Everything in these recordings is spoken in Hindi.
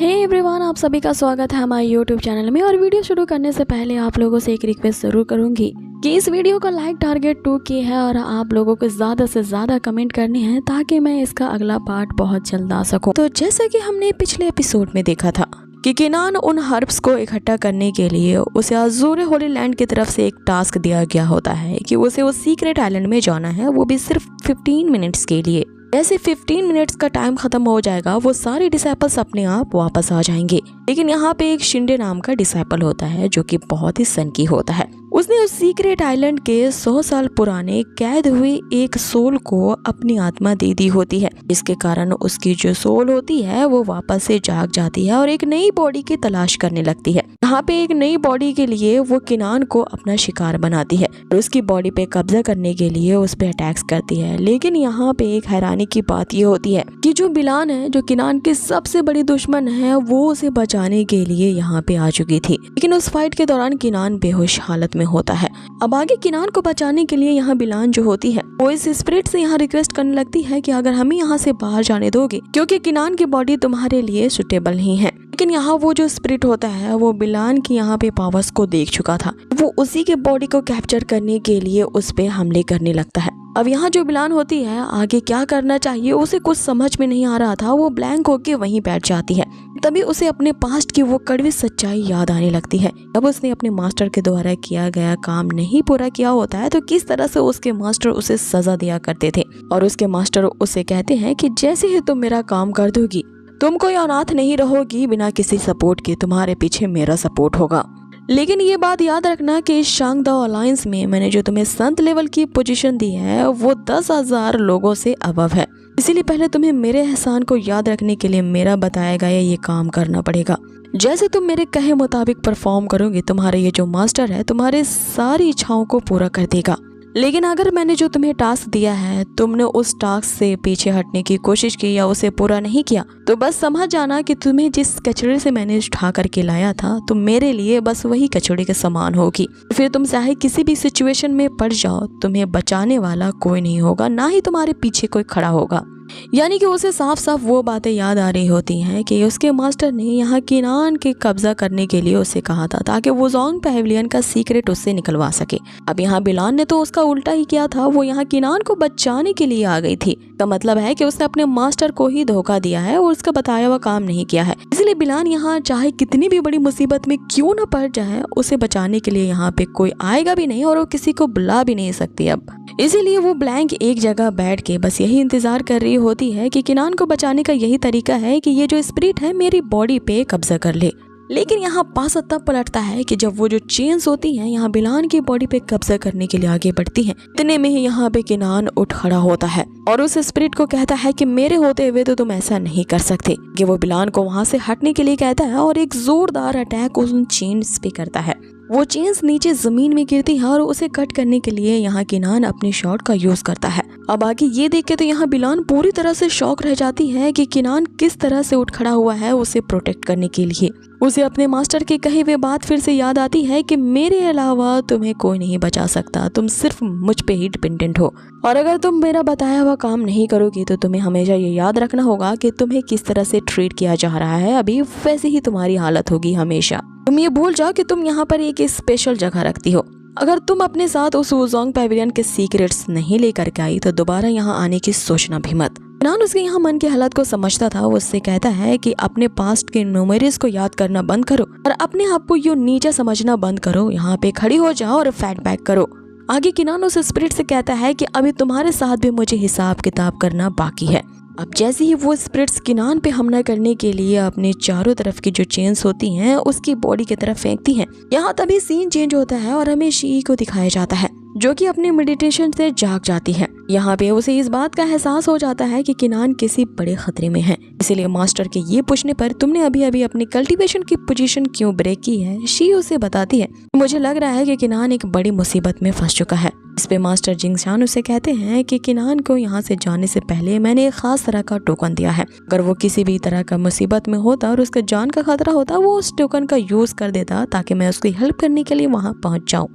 हे एवरीवन, आप सभी का स्वागत है हमारे यूट्यूब चैनल में। और वीडियो शुरू करने से पहले आप लोगों से एक रिक्वेस्ट ज़रूर करूंगी कि इस वीडियो का लाइक टारगेट 2K है और आप लोगों को ज़्यादा से ज़्यादा कमेंट करने हैं ताकि मैं इसका अगला पार्ट बहुत जल्द आ सकूं। तो जैसा कि हमने पिछले एपिसोड में देखा था कि किनान उन हर्ब्स को इकट्ठा करने के लिए उसे अज़ूर होली लैंड की तरफ से एक टास्क दिया गया होता है कि उसे वो सीक्रेट आइलैंड में जाना है, वो भी सिर्फ 15 मिनट्स के लिए। जैसे 15 मिनट्स का टाइम खत्म हो जाएगा वो सारे डिसाइपल्स अपने आप वापस आ जाएंगे। लेकिन यहाँ पे एक शिंडे नाम का डिसाइपल होता है जो कि बहुत ही सनकी होता है। उसने उस सीक्रेट आइलैंड के 100 साल पुराने कैद हुए एक सोल को अपनी आत्मा दे दी होती है, जिसके कारण उसकी जो सोल होती है वो वापस से जाग जाती है और एक नई बॉडी की तलाश करने लगती है। यहाँ पे एक नई बॉडी के लिए वो किनान को अपना शिकार बनाती है और उसकी बॉडी पे कब्जा करने के लिए उस पे अटैक्स करती है। लेकिन यहाँ पे एक हैरानी की बात ये होती है कि जो बिलान है, जो किनान की सबसे बड़ी दुश्मन है, वो उसे बचाने के लिए यहाँ पे आ चुकी थी। लेकिन उस फाइट के दौरान किनान बेहोश हालत में होता है। अब आगे किनान को बचाने के लिए यहाँ बिलान जो होती है वो इस स्पिरिट से यहाँ रिक्वेस्ट करने लगती है कि अगर हमें यहाँ से बाहर जाने दोगे क्योंकि किनान की बॉडी तुम्हारे लिए सुटेबल नहीं है। लेकिन यहाँ वो जो स्पिरिट होता है वो बिलान की यहाँ पे पावर्स को देख चुका था, वो उसी के बॉडी को कैप्चर करने के लिए उस पे हमले करने लगता है। अब यहाँ जो बिलान होती है आगे क्या करना चाहिए उसे कुछ समझ में नहीं आ रहा था, वो ब्लैंक होके वहीं बैठ जाती है। तभी उसे अपने पास्ट की वो कड़वी सच्चाई याद आने लगती है। अब उसने अपने मास्टर के द्वारा किया गया काम नहीं पूरा किया होता है तो किस तरह से उसके मास्टर उसे सजा दिया करते थे और उसके मास्टर उसे कहते हैं कि जैसे ही तुम मेरा काम कर दोगी तुम कोई अनाथ नहीं रहोगी, बिना किसी सपोर्ट के तुम्हारे पीछे मेरा सपोर्ट होगा। लेकिन ये बात याद रखना कि इस शांगदाओ अलायंस में मैंने जो तुम्हें संत लेवल की पोजीशन दी है वो 10,000 लोगों से अबव है, इसीलिए पहले तुम्हें मेरे एहसान को याद रखने के लिए मेरा बताया गया ये काम करना पड़ेगा। जैसे तुम मेरे कहे मुताबिक परफॉर्म करोगे तुम्हारे ये जो मास्टर है तुम्हारे सारी इच्छाओं को पूरा कर देगा। लेकिन अगर मैंने जो तुम्हें टास्क दिया है तुमने उस टास्क से पीछे हटने की कोशिश की या उसे पूरा नहीं किया तो बस समझ जाना कि तुम्हें जिस कचड़े से मैंने उठा करके लाया था तुम मेरे लिए बस वही कचड़े के समान होगी। फिर तुम चाहे किसी भी सिचुएशन में पड़ जाओ तुम्हें बचाने वाला कोई नहीं होगा, ना ही तुम्हारे पीछे कोई खड़ा होगा। यानी कि उसे साफ साफ वो बातें याद आ रही होती हैं कि उसके मास्टर ने यहाँ किनान के कब्जा करने के लिए उसे कहा था ताकि वो जोंग पैवेलियन का सीक्रेट उससे निकलवा सके। अब यहाँ बिलान ने तो उसका उल्टा ही किया था, वो यहाँ किनान को बचाने के लिए आ गई थी। का मतलब है कि उसने अपने मास्टर को ही धोखा दिया है और उसका बताया हुआ काम नहीं किया है। इसलिए बिलान यहाँ चाहे कितनी भी बड़ी मुसीबत में क्यों न पड़ जाए उसे बचाने के लिए यहाँ पे कोई आएगा भी नहीं और वो किसी को बुला भी नहीं सकती। अब इसीलिए वो ब्लैंक एक जगह बैठ के बस यही इंतजार कर रही होती है कि किनान को बचाने का यही तरीका है कि ये जो स्पिरिट है मेरी बॉडी पे कब्जा कर ले। लेकिन यहाँ पासा तब पलटता है कि जब वो जो चेन्स होती हैं यहाँ बिलान की बॉडी पे कब्जा करने के लिए आगे बढ़ती हैं, इतने में ही यहाँ पे किनान उठ खड़ा होता है और उस स्पिरिट को कहता है कि मेरे होते हुए तो तुम ऐसा नहीं कर सकते। कि वो बिलान को वहां से हटने के लिए कहता है और एक जोरदार अटैक उन चेन्स पे करता है। वो चेन्स नीचे जमीन में गिरती है और उसे कट करने के लिए यहाँ किनान अपनी शॉट का यूज करता है। अब आगे ये देख के तो यहाँ बिलान पूरी तरह से शॉक रह जाती है कि किनान किस तरह से उठ खड़ा हुआ है उसे प्रोटेक्ट करने के लिए। उसे अपने मास्टर की कही हुई बात फिर से याद आती है कि मेरे अलावा तुम्हें कोई नहीं बचा सकता, तुम सिर्फ मुझ पे ही डिपेंडेंट हो और अगर तुम मेरा बताया हुआ काम नहीं करोगी तो तुम्हें हमेशा ये याद रखना होगा कि तुम्हें किस तरह से ट्रीट किया जा रहा है, अभी वैसे ही तुम्हारी हालत होगी हमेशा। तुम ये भूल जाओ कि तुम यहाँ पर एक स्पेशल जगह रखती हो। अगर तुम अपने साथ उस जोंग पैवेलियन के सीक्रेट्स नहीं लेकर के आई तो दोबारा यहाँ आने की सोचना भी मत। किनान उसके यहाँ मन की हालत को समझता था, वो उससे कहता है कि अपने पास्ट के मेमोरीज को याद करना बंद करो और अपने आप को यूं नीचा समझना बंद करो, यहाँ पे खड़ी हो जाओ और फैट बैक करो। आगे किनान उस स्पिरिट से कहता है कि अभी तुम्हारे साथ भी मुझे हिसाब किताब करना बाकी है। अब जैसे ही वो स्पिरिट्स किनान पे हमला करने के लिए अपने चारों तरफ की जो चेन्स होती हैं उसकी बॉडी की तरफ फेंकती हैं, यहाँ तभी सीन चेंज होता है और हमें शी को दिखाया जाता है जो कि अपने मेडिटेशन से जाग जाती है। यहाँ पे उसे इस बात का एहसास हो जाता है कि किनान किसी बड़े खतरे में है। इसीलिए मास्टर के ये पूछने पर तुमने अभी अभी अपनी कल्टीवेशन की पोजीशन क्यों ब्रेक की है, शी उसे बताती है मुझे लग रहा है कि किनान एक बड़ी मुसीबत में फंस चुका है। इस पे मास्टर जिंगशान उसे कहते हैं कि किनान को यहाँ से जाने से पहले मैंने एक खास तरह का टोकन दिया है, अगर वो किसी भी तरह का मुसीबत में होता और उसका जान का खतरा होता वो उस टोकन का यूज कर देता ताकि मैं उसकी हेल्प करने के लिए वहाँ पहुँच जाऊँ।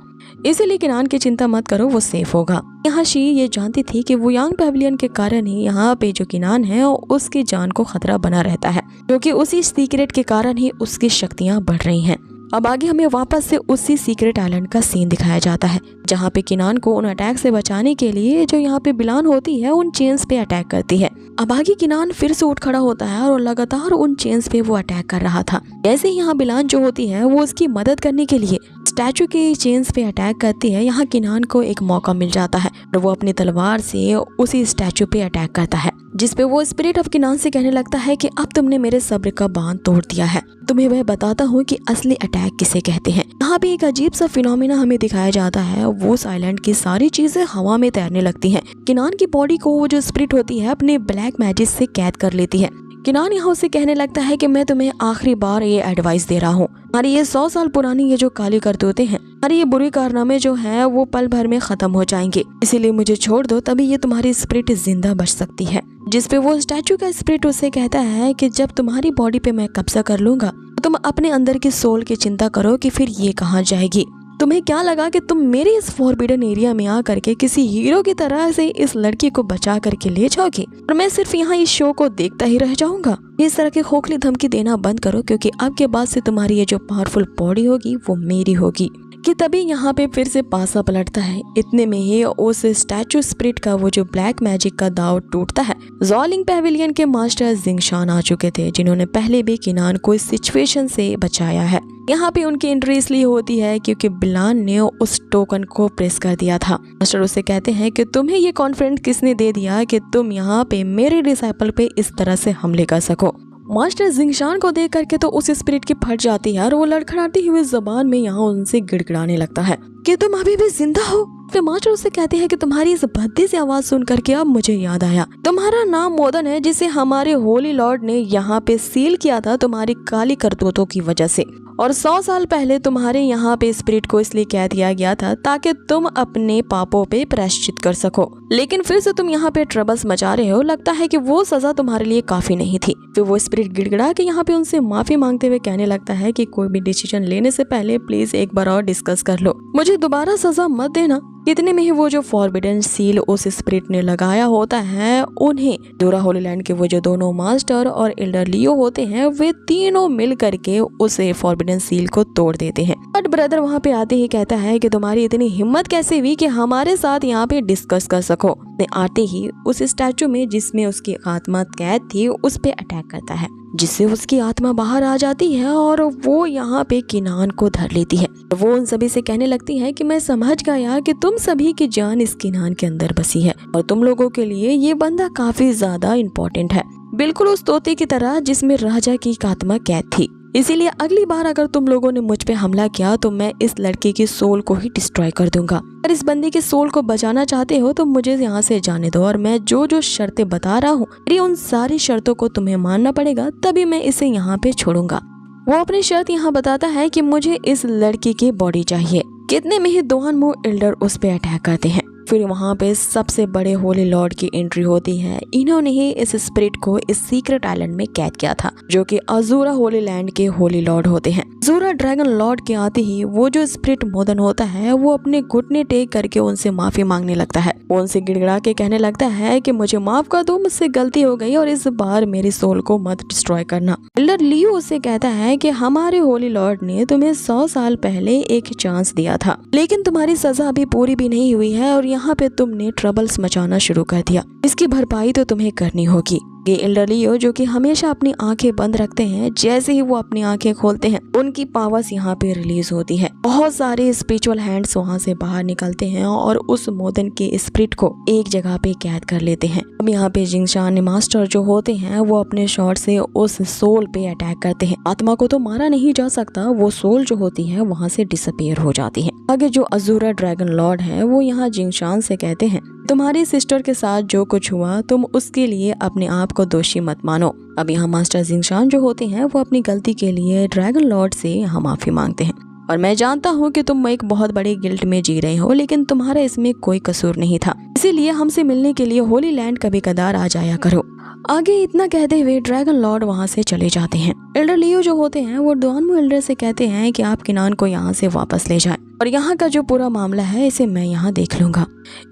इसीलिए किनान की चिंता मत करो, वो सेफ होगा। यहाँ शी ये जानती थी कि वो यांग पैविलियन के कारण ही यहाँ पे जो किनान है उसकी जान को खतरा बना रहता है, क्योंकि उसी सीक्रेट के कारण ही उसकी शक्तियाँ बढ़ रही हैं। अब आगे हमें वापस से उसी सीक्रेट आइलैंड का सीन दिखाया जाता है, जहाँ पे किनान को उन अटैक से बचाने के लिए जो यहाँ पे बिलान होती है उन चेन्स पे अटैक करती है। अब आगे किनान फिर से उठ खड़ा होता है और लगातार उन चेन्स पे वो अटैक कर रहा था। जैसे ही यहाँ बिलान जो होती है वो उसकी मदद करने के लिए स्टैचू के चेन्स पे अटैक करती है, यहाँ किनान को एक मौका मिल जाता है और वो अपनी तलवार से उसी स्टैचू पे अटैक करता है, जिसपे वो स्पिरिट ऑफ किनान से कहने लगता है कि अब तुमने मेरे सब्र का बांध तोड़ दिया है, तुम्हें वह बताता हूँ कि असली अटैक किसे कहते हैं। यहाँ पे एक अजीब सा फिनोमिना हमें दिखाया जाता है, वो आइलैंड की सारी चीजें हवा में तैरने लगती हैं। किनान की बॉडी को वो जो स्पिरिट होती है अपने ब्लैक मैजिक से कैद कर लेती है। किनान यहाँ उसे कहने लगता है कि मैं तुम्हें आखिरी बार ये एडवाइस दे रहा हूँ, हमारी ये 100 साल पुरानी ये जो काली करतूतें हैं, हमारी ये बुरी कारनामे जो हैं वो पल भर में खत्म हो जाएंगे, इसीलिए मुझे छोड़ दो, तभी ये तुम्हारी स्पिरिट जिंदा बच सकती है। जिसपे वो स्टैचू का स्पिरिट उसे कहता है कि जब तुम्हारी बॉडी पे मैं कब्जा कर लूंगा तो तुम अपने अंदर की सोल की चिंता करो कि फिर ये कहाँ जाएगी। तुम्हें क्या लगा कि तुम मेरे इस फॉरबिडन एरिया में आकर के किसी हीरो की तरह से इस लड़की को बचा करके ले जाओगे और मैं सिर्फ यहाँ इस शो को देखता ही रह जाऊंगा। इस तरह की खोखली धमकी देना बंद करो, क्योंकि अब के बाद से तुम्हारी ये जो पावरफुल बॉडी होगी वो मेरी होगी। कि तभी यहाँ पे फिर से पासा पलटता है। इतने में ही उस स्टैचू स्पिरिट का वो जो ब्लैक मैजिक का दाव टूटता है। ज़ोलिंग पैविलियन के मास्टर जिंगशान आ चुके थे, जिन्होंने पहले भी किनान को इस सिचुएशन से बचाया है। यहाँ पे उनकी एंट्री इसलिए होती है क्योंकि बिलान ने उस टोकन को प्रेस कर दिया था। मास्टर उसे कहते हैं कि तुम्हें ये कॉन्फिडेंस किसने दे दिया कि तुम यहाँ पे मेरे डिसाइपल पे इस तरह से हमले कर सको। मास्टर जिंगशान को देख करके तो उस स्पिरिट की फट जाती है और वो लड़खड़ाती हुई जबान में यहाँ उनसे गिड़गिड़ाने लगता है कि तुम अभी भी जिंदा हो। फिर मास्टर उससे कहते हैं कि तुम्हारी इस भद्दी सी आवाज सुन करके अब मुझे याद आया, तुम्हारा नाम मोदन है, जिसे हमारे होली लॉर्ड ने यहाँ पे सील किया था तुम्हारी काली करतूतों की वजह से, और 100 साल पहले तुम्हारे यहाँ पे स्पिरिट को इसलिए कह दिया गया था ताकि तुम अपने पापों पे प्रायश्चित कर सको। लेकिन फिर से तुम यहाँ पे ट्रबल्स मचा रहे हो, लगता है कि वो सजा तुम्हारे लिए काफी नहीं थी। फिर वो स्पिरिट गिड़गिड़ा के यहाँ पे उनसे माफी मांगते हुए कहने लगता है कि कोई भी डिसीजन लेने से पहले प्लीज एक बार और डिस्कस कर लो, मुझे दोबारा सजा मत देना। इतने में ही वो जो फॉरबिडन सील उस स्पिरिट ने लगाया होता है, उन्हें जोरा होली लैंड के वो जो दोनों मास्टर और एल्डर लियो होते हैं, वे तीनों मिल करके उस फॉरबिडन सील को तोड़ देते हैं। बट ब्रदर वहाँ पे आते ही कहता है कि तुम्हारी इतनी हिम्मत कैसे हुई कि हमारे साथ यहाँ पे डिस्कस कर सको। आते ही उस स्टैचू में जिसमें उसकी आत्मा कैद थी उस पे अटैक करता है, जिससे उसकी आत्मा बाहर आ जाती है और वो यहाँ पे किनान को धर लेती है। वो उन सभी से कहने लगती है कि मैं समझ गया कि तुम सभी की जान इस किनान के अंदर बसी है और तुम लोगों के लिए ये बंदा काफी ज्यादा इम्पोर्टेंट है, बिल्कुल उस तोते की तरह जिसमें राजा की आत्मा कैद थी। इसीलिए अगली बार अगर तुम लोगों ने मुझ पे हमला किया तो मैं इस लड़के की सोल को ही डिस्ट्रॉय कर दूंगा। अगर इस बंदे की सोल को बचाना चाहते हो तो मुझे यहाँ से जाने दो, और मैं जो जो शर्तें बता रहा हूँ मेरी उन सारी शर्तों को तुम्हें मानना पड़ेगा, तभी मैं इसे यहाँ पे छोड़ूंगा। वो अपनी शर्त यहाँ बताता है कि मुझे इस लड़की की बॉडी चाहिए। कितने में ही दोहान मुंह एल्डर उस पे अटैक करते हैं। फिर वहाँ पे सबसे बड़े होली लॉर्ड की एंट्री होती है। इन्होंने ही इस स्पिरिट को इस सीक्रेट आइलैंड में कैद किया था, जो कि अजूरा होली लैंड के होली लॉर्ड होते हैं। अजूरा ड्रैगन लॉर्ड के आते ही वो जो स्पिरिट मोदन होता है वो अपने घुटने टेक करके उनसे माफी मांगने लगता है। वो उनसे गिड़गिड़ा के कहने लगता है कि मुझे माफ कर दो, मुझसे गलती हो गई और इस बार मेरी सोल को मत डिस्ट्रॉय करना। एल्डर लियो उससे कहता है कि हमारे होली लॉर्ड ने तुम्हें 100 साल पहले एक चांस दिया था, लेकिन तुम्हारी सजा अभी पूरी भी नहीं हुई है और यहाँ पे तुमने ट्रबल्स मचाना शुरू कर दिया। इसकी भरपाई तो तुम्हें करनी होगी। ये एल्डर लियो जो कि हमेशा अपनी आंखें बंद रखते हैं, जैसे ही वो अपनी आंखें खोलते हैं उनकी पावर्स यहाँ पे रिलीज होती है। बहुत सारे स्पिरिचुअल हैंड्स वहाँ से बाहर निकलते हैं और उस मोदन के स्पिरिट को एक जगह पे कैद कर लेते हैं। अब यहाँ पे जिंगशान मास्टर जो होते हैं वो अपने शॉट से उस सोल पे अटैक करते हैं। आत्मा को तो मारा नहीं जा सकता, वो सोल जो होती है वहाँ से डिसअपियर हो जाती है। आगे जो अजूरा ड्रैगन लॉर्ड है वो यहाँ जिंगशान से कहते हैं तुम्हारी सिस्टर के साथ जो कुछ हुआ तुम उसके लिए अपने आप को दोषी मत मानो। अब यहाँ मास्टर जिंगशान जो होते हैं वो अपनी गलती के लिए ड्रैगन लॉर्ड से यहाँ माफी मांगते हैं, और मैं जानता हूँ कि तुम एक बहुत बड़ी गिल्ट में जी रहे हो, लेकिन तुम्हारा इसमें कोई कसूर नहीं था, इसीलिए हमसे मिलने के लिए होली लैंड कभी कदार आ जाया करो। आगे इतना कहते हुए ड्रैगन लॉर्ड वहाँ से चले जाते हैं। एल्डर लियो जो होते हैं वो डोनमू एल्डर से कहते हैं कि आप किनान को यहाँ से वापस ले जाएं और यहाँ का जो पूरा मामला है इसे मैं यहाँ देख लूंगा।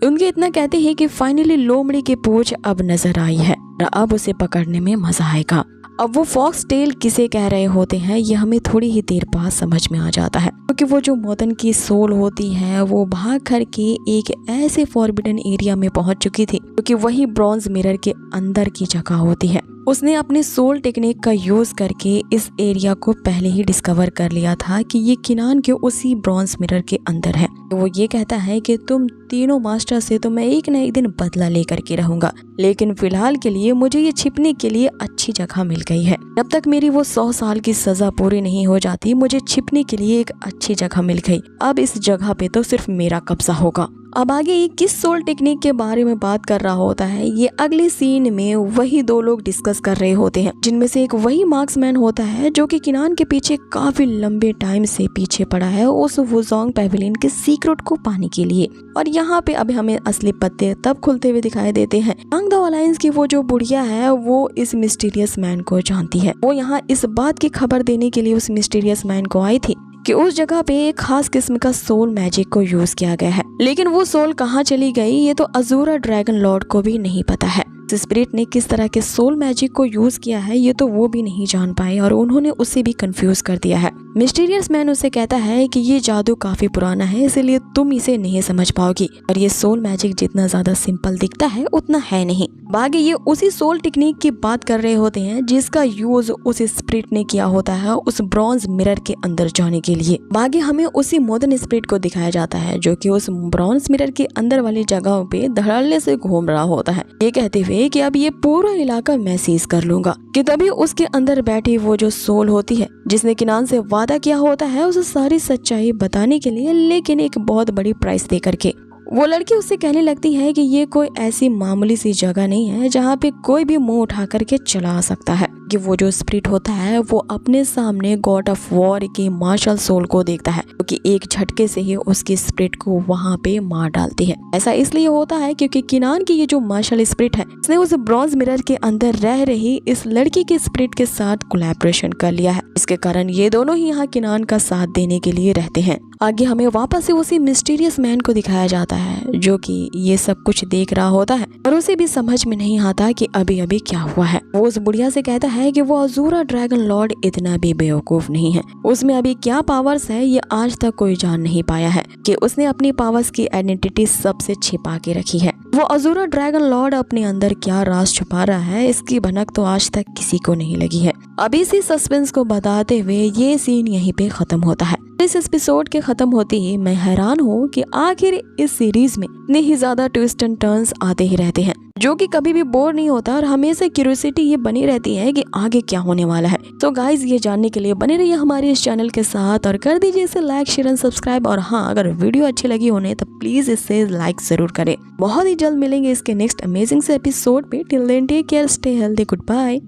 उनके इतना कहते हैं कि फाइनली लोमड़ी की पूंछ अब नजर आई है और अब उसे पकड़ने में मजा आएगा। अब वो फॉक्स टेल किसे कह रहे होते हैं ये हमें थोड़ी ही देर बाद समझ में आ जाता है, क्योंकि वो जो मोतन की सोल होती है वो भाग कर के एक ऐसे फॉरबिडन एरिया में पहुंच चुकी थी, क्योंकि वही ब्रॉन्ज मिरर के अंदर की जगह होती है। उसने अपने सोल टेक्निक का यूज करके इस एरिया को पहले ही डिस्कवर कर लिया था कि ये किनान के उसी ब्रॉन्ज मिरर के अंदर है। तो वो ये कहता है कि तुम तीनों मास्टर से तो मैं एक न एक दिन बदला लेकर के रहूंगा, लेकिन फिलहाल के लिए मुझे ये छिपने के लिए अच्छी जगह मिल गई है। जब तक मेरी वो 100 साल की सजा पूरी नहीं हो जाती मुझे छिपने के लिए एक अच्छी जगह मिल गई। अब इस जगह पे तो सिर्फ मेरा कब्जा होगा। अब आगे ये किस सोल टेक्निक के बारे में बात कर रहा होता है ये अगले सीन में वही दो लोग डिस्कस कर रहे होते हैं, जिनमें से एक वही मार्क्समैन होता है जो कि किनान के पीछे काफी लंबे टाइम से पीछे पड़ा है उस वुजोंग पेविलियन के सीक्रेट को पाने के लिए। और यहाँ पे अब हमें असली पत्ते तब खुलते हुए दिखाई देते हैं। यांग द अलायंस की वो जो बुढ़िया है वो इस मिस्टीरियस मैन को जानती है। वो यहाँ इस बात की खबर देने के लिए उस मिस्टीरियस मैन को आई थी कि उस जगह पे एक खास किस्म का सोल मैजिक को यूज किया गया है, लेकिन वो सोल कहाँ चली गई ये तो अजूरा ड्रैगन लॉर्ड को भी नहीं पता है। स्पिरिट ने किस तरह के सोल मैजिक को यूज किया है ये तो वो भी नहीं जान पाए और उन्होंने उसे भी कंफ्यूज कर दिया है। मिस्टीरियस मैन उसे कहता है कि ये जादू काफी पुराना है इसलिए तुम इसे नहीं समझ पाओगी और ये सोल मैजिक जितना ज्यादा सिंपल दिखता है उतना है नहीं। बाकी ये उसी सोल टेक्निक की बात कर रहे होते हैं जिसका यूज उस स्पिरिट ने किया होता है उस ब्रॉन्ज मिरर के अंदर जाने के लिए। बाकी हमें उसी मोदन स्पिरिट को दिखाया जाता है जो कि उस ब्रॉन्ज मिरर के अंदर वाली जगहों पे धड़ल्ले से घूम रहा होता है, ये कहते हुए कि अब ये पूरा इलाका मैं सीज कर लूंगा। कि तभी उसके अंदर बैठी वो जो सोल होती है जिसने किनान से वादा किया होता है उसे सारी सच्चाई बताने के लिए, लेकिन एक बहुत बड़ी प्राइस दे करके। वो लड़की उससे कहने लगती है कि ये कोई ऐसी मामूली सी जगह नहीं है जहाँ पे कोई भी मुंह उठा करके चला आ सकता है। कि वो जो स्पिरिट होता है वो अपने सामने गॉड ऑफ वॉर की मार्शल सोल को देखता है, क्योंकि एक झटके से ही उसकी स्पिरिट को वहाँ पे मार डालती है। ऐसा इसलिए होता है क्योंकि किनान की ये जो मार्शल स्पिरिट है उसने उस ब्रॉन्ज मिरर के अंदर रह रही इस लड़की के स्पिरिट के साथ कोलैबोरेशन कर लिया है। इसके कारण ये दोनों ही यहाँ किनान का साथ देने के लिए रहते हैं। आगे हमें वापस से उसी मिस्टीरियस मैन को दिखाया जाता है जो कि ये सब कुछ देख रहा होता है और उसे भी समझ में नहीं आता कि अभी अभी क्या हुआ है। वो उस बुढ़िया से कहता है कि वो अजूरा ड्रैगन लॉर्ड इतना भी बेवकूफ नहीं है, उसमें अभी क्या पावर्स है ये आज तक कोई जान नहीं पाया है, कि उसने अपनी पावर्स की आइडेंटिटी सबसे छिपा के रखी है। वो अजूरा ड्रैगन लॉर्ड अपने अंदर क्या राज छुपा रहा है इसकी भनक तो आज तक किसी को नहीं लगी है। अब इसी सस्पेंस को बताते हुए ये सीन यहीं पे खत्म होता है। इस एपिसोड के खत्म होते ही मैं हैरान हूँ कि आखिर इस सीरीज में इतने ही ज्यादा ट्विस्ट एंड टर्न्स आते ही रहते हैं जो कि कभी भी बोर नहीं होता और हमेशा क्यूरियोसिटी ये बनी रहती है कि आगे क्या होने वाला है। तो गाइज ये जानने के लिए बने रहिए हमारे इस चैनल के साथ और कर दीजिए इसे लाइक शेयर एंड सब्सक्राइब। और हाँ, अगर वीडियो अच्छी लगी होने तो प्लीज इसे लाइक जरूर करें। बहुत ही जल्द मिलेंगे इसके नेक्स्ट अमेजिंग से एपिसोड पे। Till then take care, stay healthy, good bye.